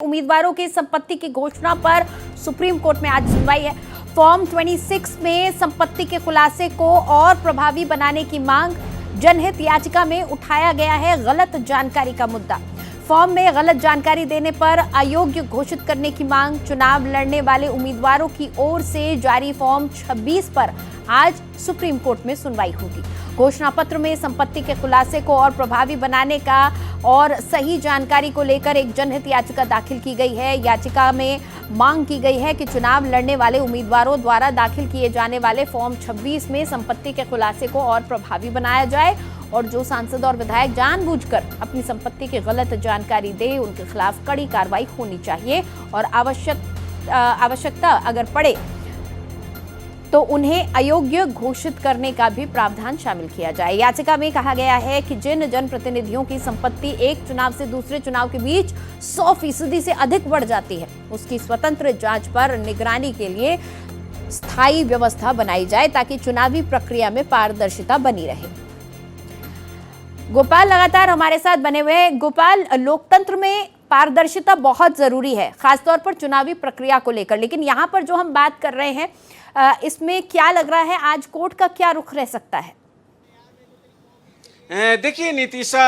उम्मीदवारों की संपत्ति की घोषणा पर सुप्रीम कोर्ट में आज सुनवाई है। फॉर्म 26 में संपत्ति के खुलासे को और प्रभावी बनाने की मांग जनहित याचिका में उठाया गया है। गलत जानकारी का मुद्दा, फॉर्म में गलत जानकारी देने पर अयोग्य घोषित करने की मांग, चुनाव लड़ने वाले उम्मीदवारों की ओर से जारी फॉर्म 26 पर आज सुप्रीम कोर्ट में सुनवाई होगी। घोषणा पत्र में संपत्ति के खुलासे को और प्रभावी बनाने का और सही जानकारी को लेकर एक जनहित याचिका दाखिल की गई है। याचिका में मांग की गई है कि चुनाव लड़ने वाले उम्मीदवारों द्वारा दाखिल किए जाने वाले फॉर्म 26 में संपत्ति के खुलासे को और प्रभावी बनाया जाए और जो सांसद और विधायक जानबूझकर अपनी संपत्ति की गलत जानकारी दे उनके खिलाफ कड़ी कार्रवाई होनी चाहिए और आवश्यकता अगर पड़े तो उन्हें अयोग्य घोषित करने का भी प्रावधान शामिल किया जाए। याचिका में कहा गया है कि जिन जनप्रतिनिधियों की संपत्ति एक चुनाव से दूसरे चुनाव के बीच 100% से अधिक बढ़ जाती है, उसकी स्वतंत्र जांच पर निगरानी के लिए स्थायी व्यवस्था बनाई जाए ताकि चुनावी प्रक्रिया में पारदर्शिता बनी रहे। गोपाल लगातार हमारे साथ बने हुए हैं। गोपाल, लोकतंत्र में पारदर्शिता बहुत जरूरी है, खासतौर पर चुनावी प्रक्रिया को लेकर, लेकिन यहाँ पर जो हम बात कर रहे हैं इसमें क्या लग रहा है, आज कोर्ट का क्या रुख रह सकता है? देखिए नीतिशा,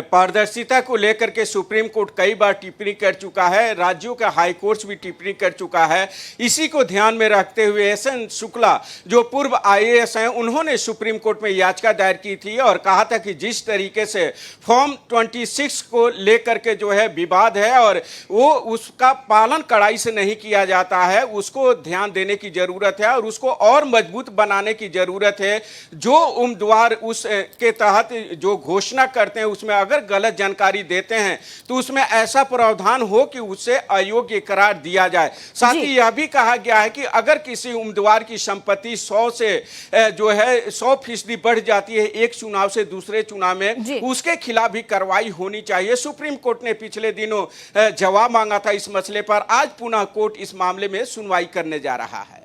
पारदर्शिता को लेकर के सुप्रीम कोर्ट कई बार टिप्पणी कर चुका है, राज्यों का हाई कोर्ट भी टिप्पणी कर चुका है। इसी को ध्यान में रखते हुए एसएन शुक्ला जो पूर्व आईएएस हैं, उन्होंने सुप्रीम कोर्ट में याचिका दायर की थी और कहा था कि जिस तरीके से फॉर्म 26 को लेकर के जो है विवाद है और वो उसका पालन कड़ाई से नहीं किया जाता है, उसको ध्यान देने की जरूरत है और उसको और मजबूत बनाने की जरूरत है। जो उम्मीदवार उस के तहत जो घोषणा करते हैं उसमें अगर गलत जानकारी देते हैं तो उसमें ऐसा प्रावधान हो कि उसे अयोग्य करार दिया जाए। साथ ही यह भी कहा गया है कि अगर किसी उम्मीदवार की संपत्ति 100 से जो है 100% बढ़ जाती है एक चुनाव से दूसरे चुनाव में, उसके खिलाफ भी कार्रवाई होनी चाहिए। सुप्रीम कोर्ट ने पिछले दिनों जवाब मांगा था इस मसले पर। आज पुनः कोर्ट इस मामले में सुनवाई करने जा रहा है।